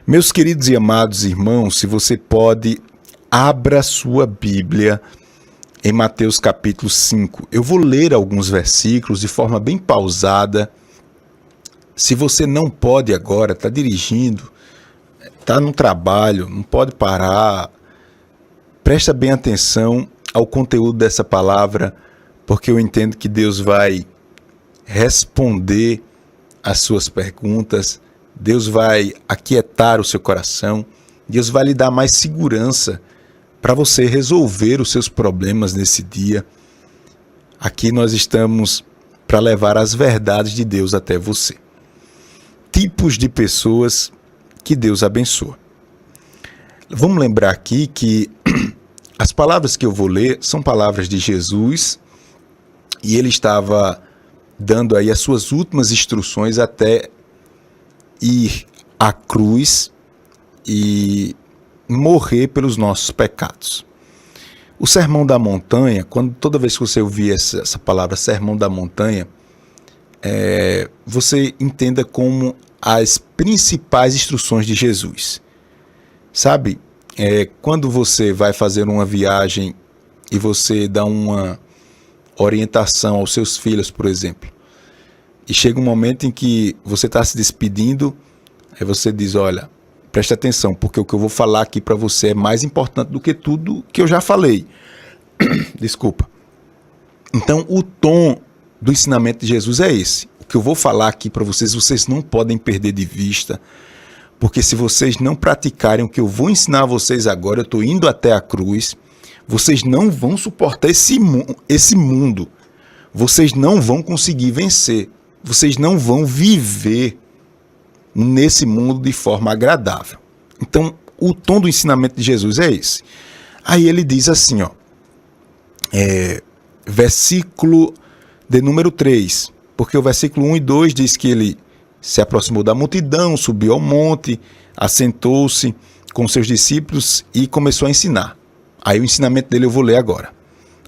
Meus queridos e amados irmãos, se você pode, abra sua Bíblia em Mateus capítulo 5. Eu vou ler alguns versículos de forma bem pausada. Se você não pode agora, está dirigindo, está no trabalho, não pode parar, presta bem atenção ao conteúdo dessa palavra, porque eu entendo que Deus vai responder as suas perguntas, Deus vai aquietar o seu coração, Deus vai lhe dar mais segurança para você resolver os seus problemas nesse dia. Aqui nós estamos para levar as verdades de Deus até você. Tipos de pessoas que Deus abençoa. Vamos lembrar aqui que as palavras que eu vou ler são palavras de Jesus e ele estava dando aí as suas últimas instruções até ir à cruz e morrer pelos nossos pecados. O Sermão da Montanha, toda vez que você ouvir essa palavra Sermão da Montanha, você entenda como as principais instruções de Jesus. Sabe, quando você vai fazer uma viagem e você dá uma orientação aos seus filhos, por exemplo, e chega um momento em que você está se despedindo, aí você diz, olha, preste atenção, porque o que eu vou falar aqui para você é mais importante do que tudo que eu já falei. Desculpa. Então, o tom do ensinamento de Jesus é esse. O que eu vou falar aqui para vocês não podem perder de vista, porque se vocês não praticarem o que eu vou ensinar a vocês agora, eu estou indo até a cruz, vocês não vão suportar esse mundo, vocês não vão conseguir vencer, vocês não vão viver nesse mundo de forma agradável. Então, o tom do ensinamento de Jesus é esse. Aí ele diz assim, versículo de número 3, porque o versículo 1 e 2 diz que ele se aproximou da multidão, subiu ao monte, assentou-se com seus discípulos e começou a ensinar. Aí o ensinamento dele eu vou ler agora.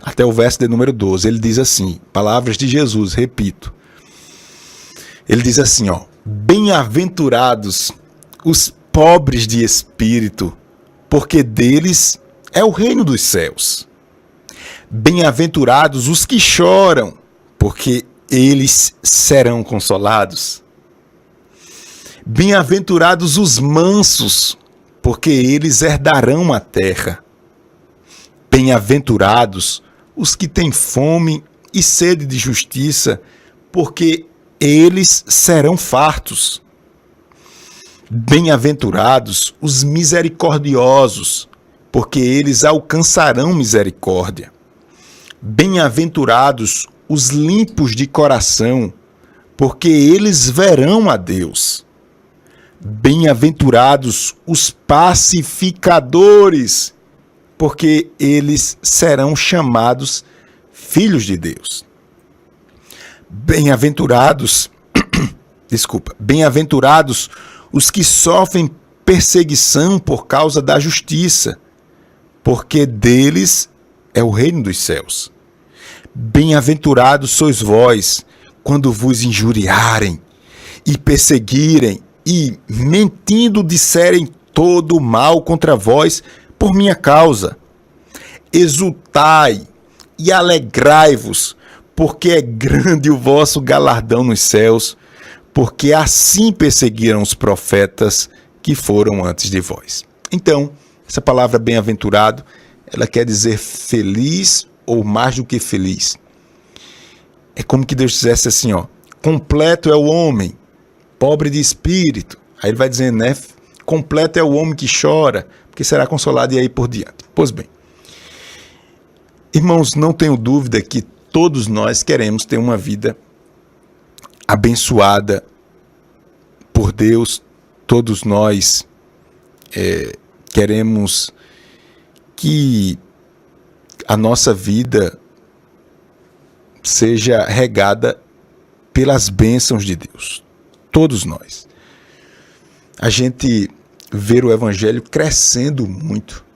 Até o verso de número 12, ele diz assim, palavras de Jesus, repito. Ele diz assim, bem-aventurados os pobres de espírito, porque deles é o reino dos céus. Bem-aventurados os que choram, porque eles serão consolados. Bem-aventurados os mansos, porque eles herdarão a terra. Bem-aventurados os que têm fome e sede de justiça, porque eles serão fartos. Bem-aventurados os misericordiosos, porque eles alcançarão misericórdia. Bem-aventurados os limpos de coração, porque eles verão a Deus. Bem-aventurados os pacificadores, porque eles serão chamados filhos de Deus. Bem-aventurados os que sofrem perseguição por causa da justiça, porque deles é o reino dos céus. Bem-aventurados sois vós, quando vos injuriarem e perseguirem e, mentindo, disserem todo o mal contra vós por minha causa. Exultai e alegrai-vos, porque é grande o vosso galardão nos céus, porque assim perseguiram os profetas que foram antes de vós. Então, essa palavra bem-aventurado, ela quer dizer feliz ou mais do que feliz. É como que Deus dissesse assim, completo é o homem, pobre de espírito. Aí ele vai dizendo, né? Completo é o homem que chora, porque será consolado e aí por diante. Pois bem, irmãos, não tenho dúvida que todos nós queremos ter uma vida abençoada por Deus, todos nós queremos que a nossa vida seja regada pelas bênçãos de Deus, todos nós. A gente vê o evangelho crescendo muito.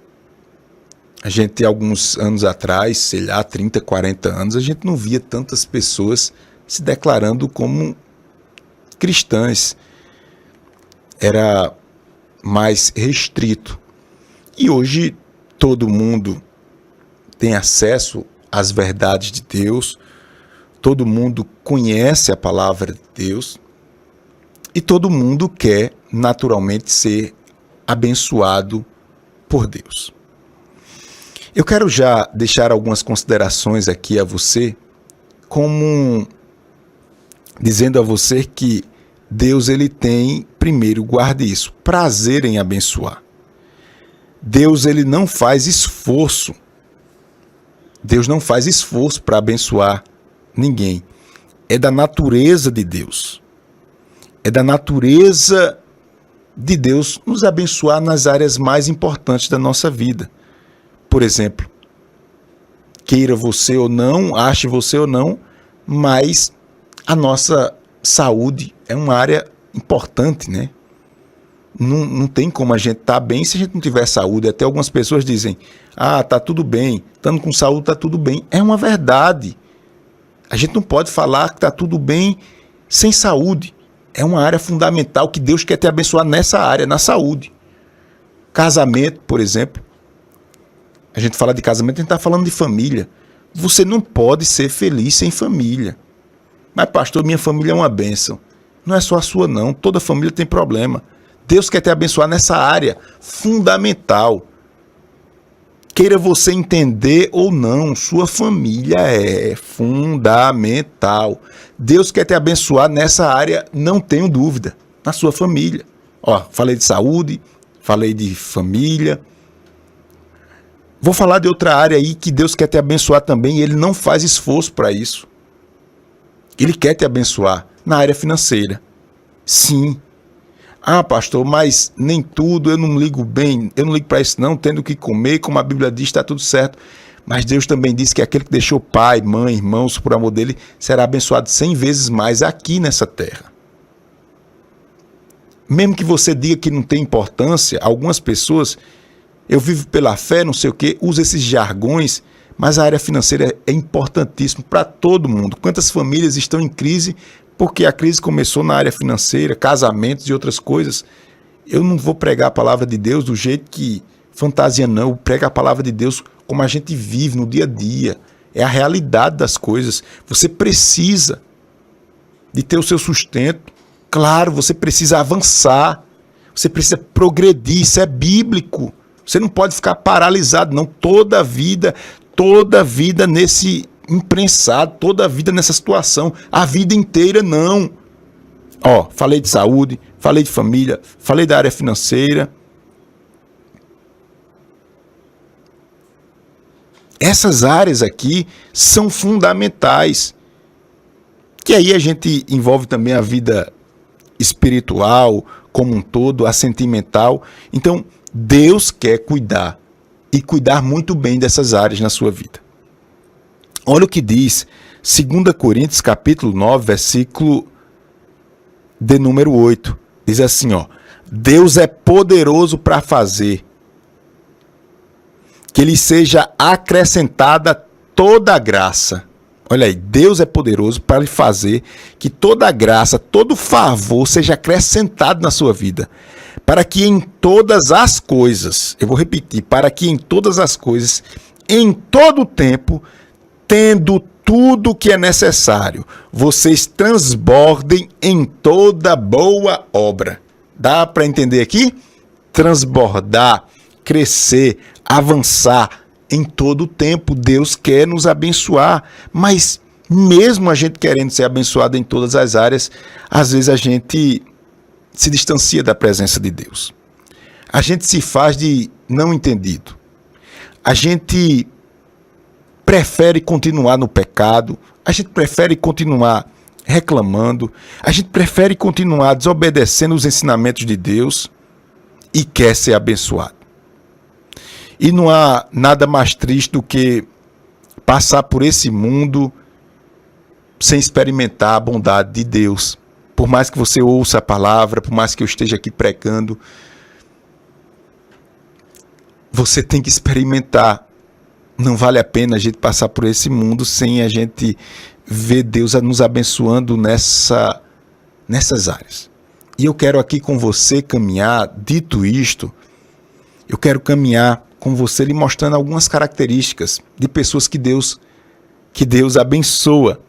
A gente, alguns anos atrás, sei lá, 30, 40 anos, a gente não via tantas pessoas se declarando como cristãs. Era mais restrito. E hoje todo mundo tem acesso às verdades de Deus, todo mundo conhece a palavra de Deus e todo mundo quer naturalmente ser abençoado por Deus. Eu quero já deixar algumas considerações aqui a você, como dizendo a você que Deus ele tem, primeiro, guarde isso, prazer em abençoar. Deus ele não faz esforço. Deus não faz esforço para abençoar ninguém. É da natureza de Deus. É da natureza de Deus nos abençoar nas áreas mais importantes da nossa vida. Por exemplo, queira você ou não, ache você ou não, mas a nossa saúde é uma área importante, né? Não tem como a gente estar bem se a gente não tiver saúde. Até algumas pessoas dizem, tá tudo bem, estando com saúde tá tudo bem. É uma verdade. A gente não pode falar que tá tudo bem sem saúde. É uma área fundamental que Deus quer te abençoar nessa área, na saúde. Casamento, por exemplo. A gente fala de casamento, a gente está falando de família. Você não pode ser feliz sem família. Mas pastor, minha família é uma bênção. Não é só a sua não, toda família tem problema. Deus quer te abençoar nessa área fundamental. Queira você entender ou não, sua família é fundamental. Deus quer te abençoar nessa área, não tenho dúvida, na sua família. Falei de saúde, falei de família. Vou falar de outra área aí que Deus quer te abençoar também e Ele não faz esforço para isso. Ele quer te abençoar na área financeira. Sim. Pastor, mas nem tudo, eu não ligo bem, eu não ligo para isso não, tendo o que comer, como a Bíblia diz, está tudo certo. Mas Deus também disse que aquele que deixou pai, mãe, irmãos por amor dele, será abençoado 100 vezes mais aqui nessa terra. Mesmo que você diga que não tem importância, algumas pessoas, eu vivo pela fé, não sei o quê, usa esses jargões, mas a área financeira é importantíssima para todo mundo. Quantas famílias estão em crise porque a crise começou na área financeira, casamentos e outras coisas. Eu não vou pregar a palavra de Deus do jeito que fantasia não, eu prego a palavra de Deus como a gente vive no dia a dia. É a realidade das coisas. Você precisa de ter o seu sustento. Claro, você precisa avançar. Você precisa progredir. Isso é bíblico. Você não pode ficar paralisado, não. Toda a vida nesse imprensado, toda a vida nessa situação. A vida inteira, não. Falei de saúde, falei de família, falei da área financeira. Essas áreas aqui são fundamentais. Que aí a gente envolve também a vida espiritual como um todo, a sentimental. Então, Deus quer cuidar e cuidar muito bem dessas áreas na sua vida. Olha o que diz 2 Coríntios capítulo 9, versículo de número 8. Diz assim, Deus é poderoso para fazer que lhe seja acrescentada toda a graça. Olha aí, Deus é poderoso para lhe fazer que toda a graça, todo favor seja acrescentado na sua vida. Para que em todas as coisas, eu vou repetir, para que em todas as coisas, em todo o tempo, tendo tudo o que é necessário, vocês transbordem em toda boa obra. Dá para entender aqui? Transbordar, crescer, avançar. Em todo o tempo, Deus quer nos abençoar, mas mesmo a gente querendo ser abençoado em todas as áreas, às vezes a gente se distancia da presença de Deus. A gente se faz de não entendido. A gente prefere continuar no pecado, a gente prefere continuar reclamando, a gente prefere continuar desobedecendo os ensinamentos de Deus e quer ser abençoado. E não há nada mais triste do que passar por esse mundo sem experimentar a bondade de Deus. Por mais que você ouça a palavra, por mais que eu esteja aqui pregando, você tem que experimentar. Não vale a pena a gente passar por esse mundo sem a gente ver Deus nos abençoando nessas áreas. E eu quero aqui com você caminhar, dito isto, eu quero caminhar com você lhe mostrando algumas características de pessoas que Deus abençoa.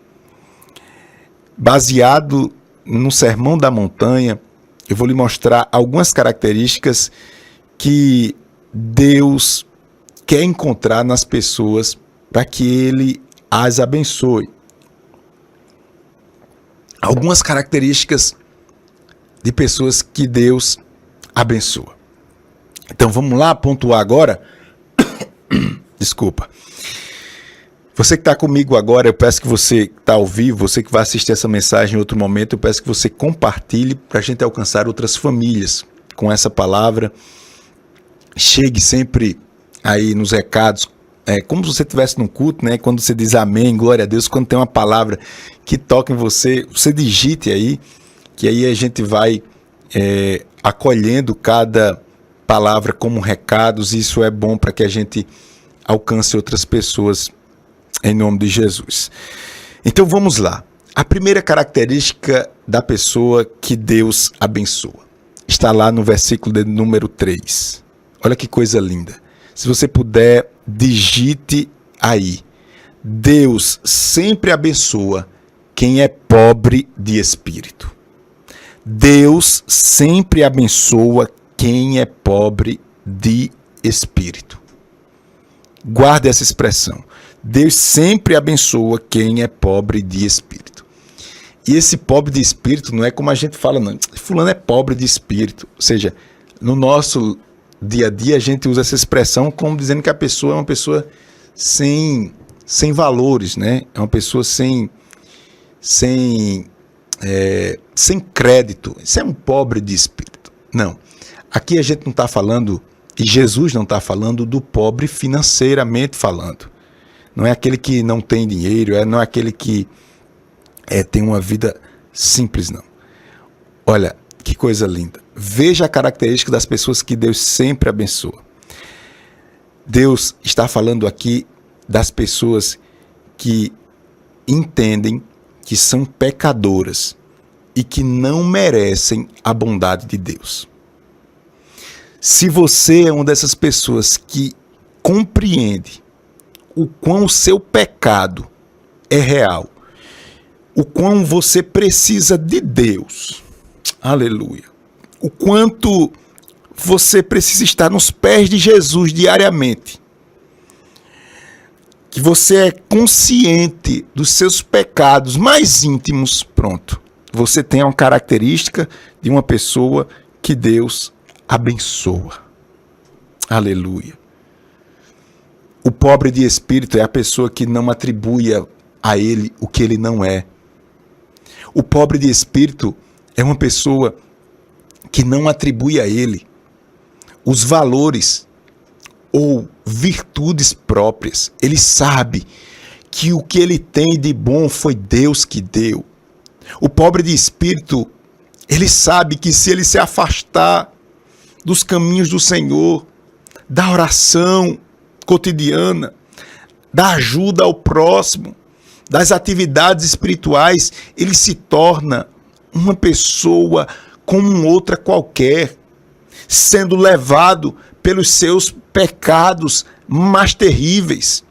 Baseado no Sermão da Montanha, eu vou lhe mostrar algumas características que Deus quer encontrar nas pessoas para que Ele as abençoe. Algumas características de pessoas que Deus abençoa. Então vamos lá pontuar agora. Desculpa. Você que está comigo agora, eu peço que você que está ao vivo, você que vai assistir essa mensagem em outro momento, eu peço que você compartilhe para a gente alcançar outras famílias com essa palavra. Chegue sempre aí nos recados, como se você estivesse num culto, né? Quando você diz amém, glória a Deus, quando tem uma palavra que toca em você, você digite aí, que aí a gente vai acolhendo cada palavra como recados, e isso é bom para que a gente alcance outras pessoas em nome de Jesus. Então vamos lá. A primeira característica da pessoa que Deus abençoa está lá no versículo de número 3. Olha que coisa linda. Se você puder, digite aí. Deus sempre abençoa quem é pobre de espírito. Deus sempre abençoa quem é pobre de espírito. Guarde essa expressão. Deus sempre abençoa quem é pobre de espírito. E esse pobre de espírito não é como a gente fala, não. Fulano é pobre de espírito. Ou seja, no nosso dia a dia a gente usa essa expressão como dizendo que a pessoa é uma pessoa sem valores, né? É uma pessoa sem crédito. Isso é um pobre de espírito. Não. Aqui a gente não está falando, e Jesus não está falando do pobre financeiramente falando. Não é aquele que não tem dinheiro, não é aquele que tem uma vida simples, não. Olha, que coisa linda. Veja a característica das pessoas que Deus sempre abençoa. Deus está falando aqui das pessoas que entendem que são pecadoras e que não merecem a bondade de Deus. Se você é uma dessas pessoas que compreende o quão o seu pecado é real, o quão você precisa de Deus, aleluia, o quanto você precisa estar nos pés de Jesus diariamente, que você é consciente dos seus pecados mais íntimos, pronto, você tem uma característica de uma pessoa que Deus abençoa, aleluia. O pobre de espírito é a pessoa que não atribui a ele o que ele não é. O pobre de espírito é uma pessoa que não atribui a ele os valores ou virtudes próprias. Ele sabe que o que ele tem de bom foi Deus que deu. O pobre de espírito, ele sabe que se ele se afastar dos caminhos do Senhor, da oração cotidiana, da ajuda ao próximo, das atividades espirituais, ele se torna uma pessoa como outra qualquer, sendo levado pelos seus pecados mais terríveis.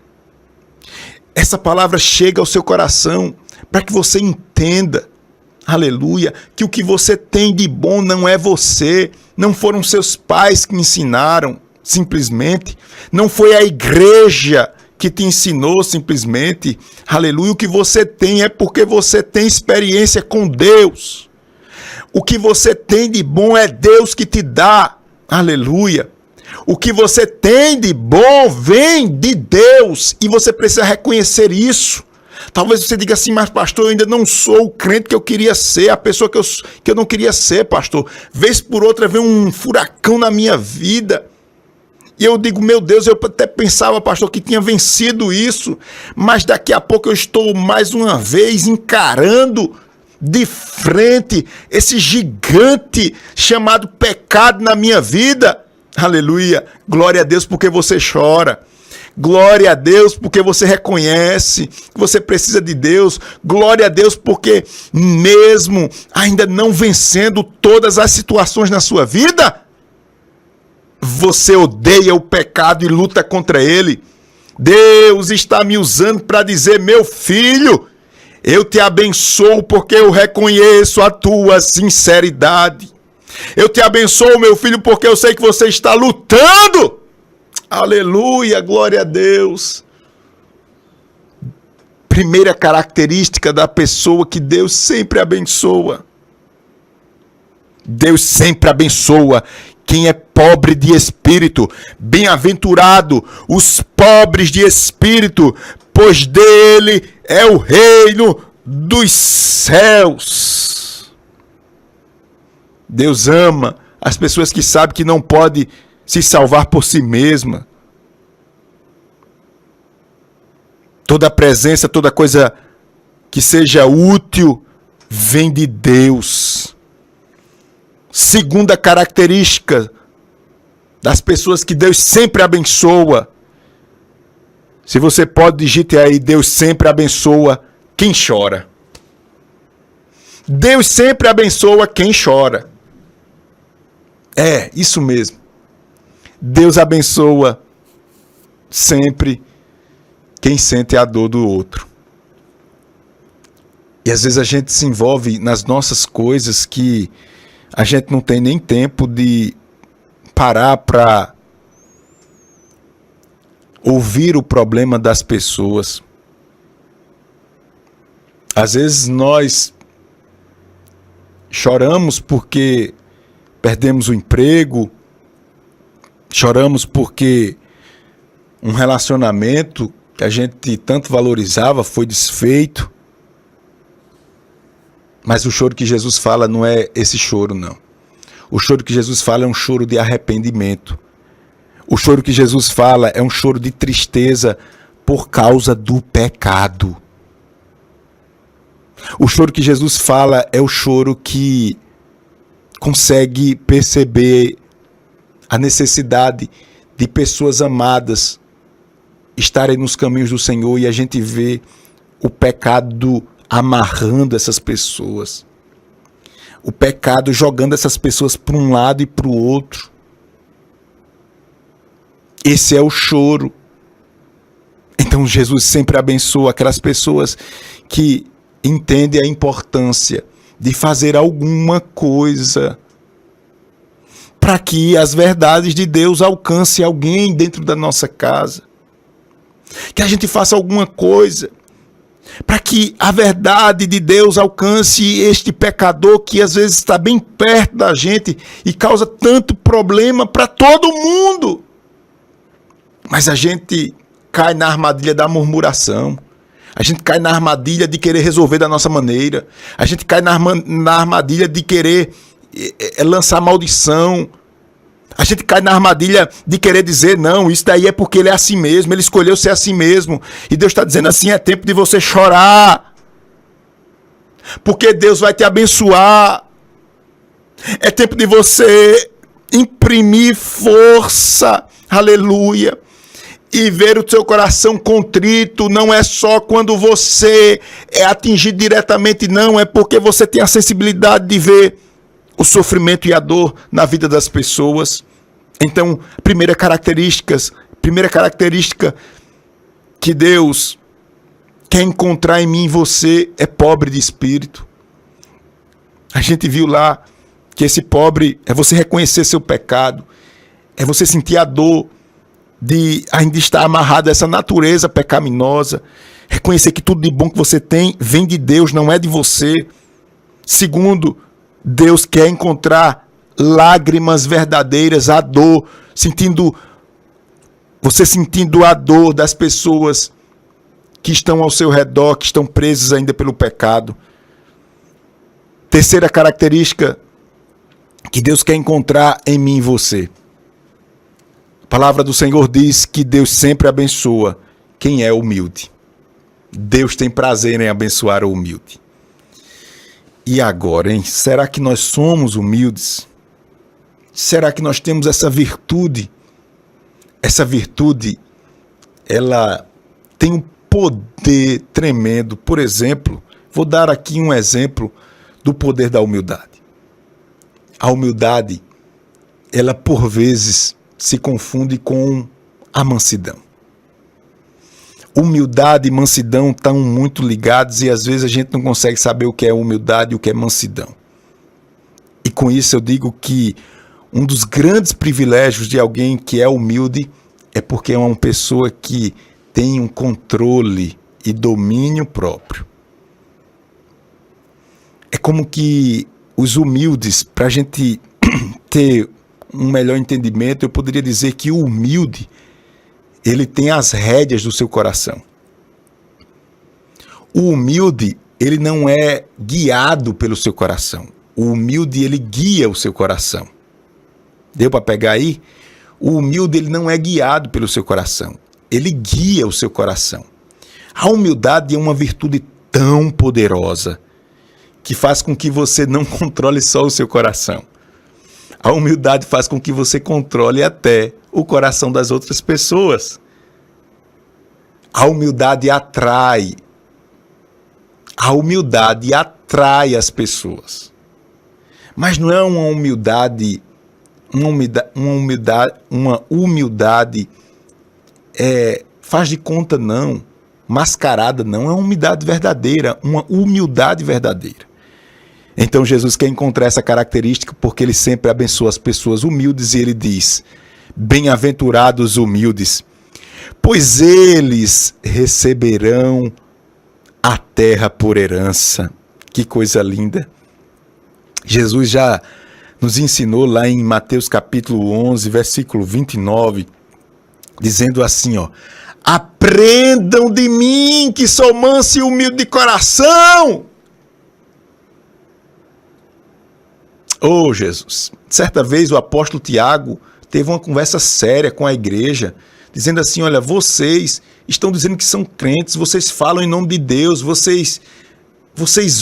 Essa palavra chega ao seu coração para que você entenda, aleluia, que o que você tem de bom não é você, não foram seus pais que ensinaram, simplesmente, não foi a igreja que te ensinou simplesmente, aleluia, o que você tem é porque você tem experiência com Deus, o que você tem de bom é Deus que te dá, aleluia, o que você tem de bom vem de Deus, e você precisa reconhecer isso. Talvez você diga assim, mas pastor, eu ainda não sou o crente que eu queria ser, a pessoa que eu não queria ser, pastor, vez por outra vem um furacão na minha vida, e eu digo, meu Deus, eu até pensava, pastor, que tinha vencido isso, mas daqui a pouco eu estou mais uma vez encarando de frente esse gigante chamado pecado na minha vida. Aleluia, glória a Deus porque você chora. Glória a Deus porque você reconhece que você precisa de Deus. Glória a Deus porque mesmo ainda não vencendo todas as situações na sua vida, você odeia o pecado e luta contra ele. Deus está me usando para dizer: meu filho, eu te abençoo porque eu reconheço a tua sinceridade. Eu te abençoo, meu filho, porque eu sei que você está lutando. Aleluia, glória a Deus. Primeira característica da pessoa que Deus sempre abençoa. Deus sempre abençoa quem é pobre de espírito. Bem-aventurado os pobres de espírito, pois dele é o reino dos céus. Deus ama as pessoas que sabem que não pode se salvar por si mesma. Toda presença, toda coisa que seja útil vem de Deus. Segunda característica das pessoas que Deus sempre abençoa. Se você pode, digite aí: Deus sempre abençoa quem chora. Deus sempre abençoa quem chora. É, isso mesmo. Deus abençoa sempre quem sente a dor do outro. E às vezes a gente se envolve nas nossas coisas que a gente não tem nem tempo de parar para ouvir o problema das pessoas. Às vezes nós choramos porque perdemos o emprego, choramos porque um relacionamento que a gente tanto valorizava foi desfeito. Mas o choro que Jesus fala não é esse choro, não. O choro que Jesus fala é um choro de arrependimento. O choro que Jesus fala é um choro de tristeza por causa do pecado. O choro que Jesus fala é o choro que consegue perceber a necessidade de pessoas amadas estarem nos caminhos do Senhor e a gente vê o pecado amarrando essas pessoas. O pecado jogando essas pessoas para um lado e para o outro. Esse é o choro. Então Jesus sempre abençoa aquelas pessoas que entendem a importância de fazer alguma coisa para que as verdades de Deus alcancem alguém dentro da nossa casa. Que a gente faça alguma coisa para que a verdade de Deus alcance este pecador que às vezes está bem perto da gente e causa tanto problema para todo mundo. Mas a gente cai na armadilha da murmuração. A gente cai na armadilha de querer resolver da nossa maneira. A gente cai na armadilha de querer lançar maldição. A gente cai na armadilha de querer dizer: não, isso daí é porque ele é assim mesmo, ele escolheu ser assim mesmo. E Deus está dizendo assim: é tempo de você chorar. Porque Deus vai te abençoar. É tempo de você imprimir força. Aleluia. E ver o seu coração contrito. Não é só quando você é atingido diretamente, não. É porque você tem a sensibilidade de ver o sofrimento e a dor na vida das pessoas. Então, primeira característica que Deus quer encontrar em mim e você é pobre de espírito. A gente viu lá que esse pobre é você reconhecer seu pecado, é você sentir a dor de ainda estar amarrado a essa natureza pecaminosa, reconhecer que tudo de bom que você tem vem de Deus, não é de você. Segundo, Deus quer encontrar lágrimas verdadeiras, a dor, você sentindo a dor das pessoas que estão ao seu redor, que estão presas ainda pelo pecado. Terceira característica que Deus quer encontrar em mim e você. A palavra do Senhor diz que Deus sempre abençoa quem é humilde. Deus tem prazer em abençoar o humilde. E agora, hein? Será que nós somos humildes? Será que nós temos essa virtude? Essa virtude ela tem um poder tremendo. Por exemplo, vou dar aqui um exemplo do poder da humildade. A humildade, ela por vezes se confunde com a mansidão. Humildade e mansidão estão muito ligados e às vezes a gente não consegue saber o que é humildade e o que é mansidão. E com isso eu digo que um dos grandes privilégios de alguém que é humilde é porque é uma pessoa que tem um controle e domínio próprio. É como que os humildes, para a gente ter um melhor entendimento, eu poderia dizer que o humilde, ele tem as rédeas do seu coração. O humilde, ele não é guiado pelo seu coração. O humilde, ele guia o seu coração. Deu para pegar aí? O humilde, ele não é guiado pelo seu coração. Ele guia o seu coração. A humildade é uma virtude tão poderosa que faz com que você não controle só o seu coração. A humildade faz com que você controle até o coração das outras pessoas. A humildade atrai. A humildade atrai as pessoas. Mas não é uma humildade faz de conta não, mascarada não, é uma humildade verdadeira, uma humildade verdadeira. Então Jesus quer encontrar essa característica porque ele sempre abençoa as pessoas humildes e ele diz: bem-aventurados humildes, pois eles receberão a terra por herança. Que coisa linda! Jesus já nos ensinou lá em Mateus capítulo 11, versículo 29, dizendo assim, ó: aprendam de mim que sou manso e humilde de coração. Oh, Jesus! Certa vez o apóstolo Tiago teve uma conversa séria com a igreja, dizendo assim: olha, vocês estão dizendo que são crentes, vocês falam em nome de Deus, vocês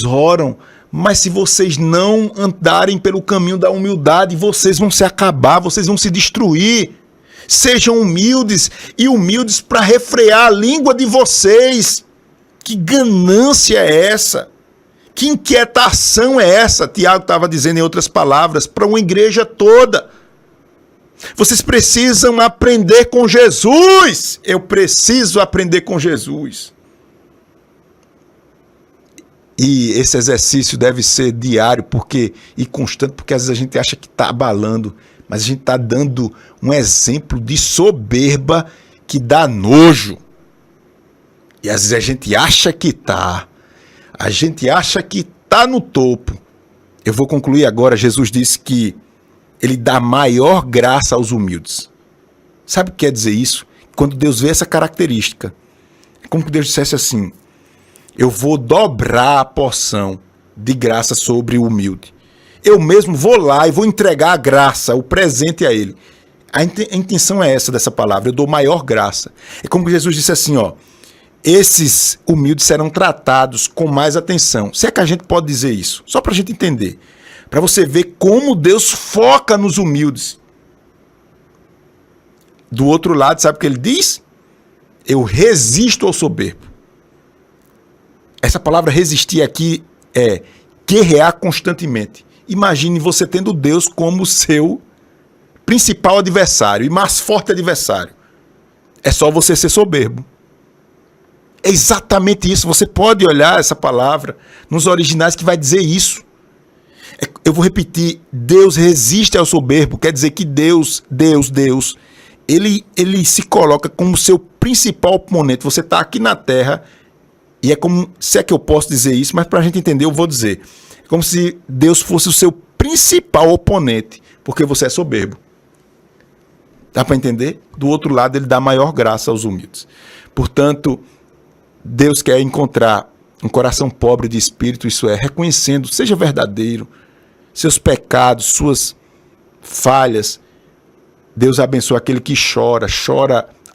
oram, mas se vocês não andarem pelo caminho da humildade, vocês vão se acabar, vocês vão se destruir. Sejam humildes e humildes para refrear a língua de vocês. Que ganância é essa? Que inquietação é essa? Tiago estava dizendo em outras palavras para uma igreja toda. Vocês precisam aprender com Jesus. Eu preciso aprender com Jesus. E esse exercício deve ser diário e constante, porque às vezes a gente acha que está abalando, mas a gente está dando um exemplo de soberba que dá nojo. E às vezes a gente acha que está. A gente acha que está no topo. Eu vou concluir agora. Jesus disse que ele dá maior graça aos humildes. Sabe o que quer dizer isso? Quando Deus vê essa característica, é como que Deus dissesse assim: eu vou dobrar a porção de graça sobre o humilde. Eu mesmo vou lá e vou entregar a graça, o presente a ele. A intenção é essa dessa palavra: eu dou maior graça. É como que Jesus disse assim, ó: esses humildes serão tratados com mais atenção. Se é que a gente pode dizer isso, só para a gente entender, para você ver como Deus foca nos humildes. Do outro lado, sabe o que ele diz? Eu resisto ao soberbo. Essa palavra resistir aqui é guerrear constantemente. Imagine você tendo Deus como seu principal adversário e mais forte adversário. É só você ser soberbo. É exatamente isso. Você pode olhar essa palavra nos originais que vai dizer isso. Eu vou repetir: Deus resiste ao soberbo. Quer dizer que Deus, ele se coloca como seu principal oponente. Você está aqui na terra e é como, se é que eu posso dizer isso, mas para a gente entender eu vou dizer. É como se Deus fosse o seu principal oponente, porque você é soberbo. Dá para entender? Do outro lado, ele dá maior graça aos humildes. Portanto, Deus quer encontrar um coração pobre de espírito, isso é, reconhecendo, seja verdadeiro, seus pecados, suas falhas. Deus abençoa aquele que chora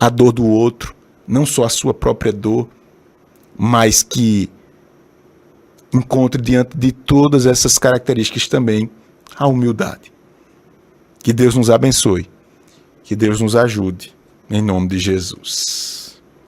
a dor do outro, não só a sua própria dor, mas que encontre diante de todas essas características também a humildade. Que Deus nos abençoe, que Deus nos ajude, em nome de Jesus.